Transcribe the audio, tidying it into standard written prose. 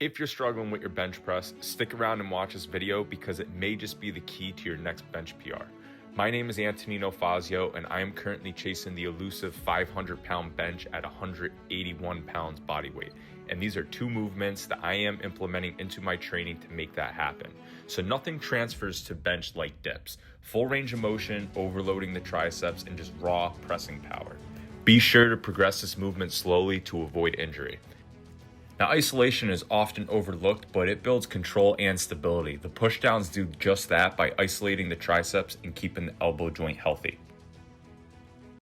If you're struggling with your bench press, stick around and watch this video because it may just be the key to your next bench PR. My name is Antonino Fazio, and I am currently chasing the elusive 500-pound bench at 181 pounds body weight. And these are two movements that I am implementing into my training to make that happen. So nothing transfers to bench like dips. Full range of motion, overloading the triceps, and just raw pressing power. Be sure to progress this movement slowly to avoid injury. Now, isolation is often overlooked, but it builds control and stability. The pushdowns do just that by isolating the triceps and keeping the elbow joint healthy.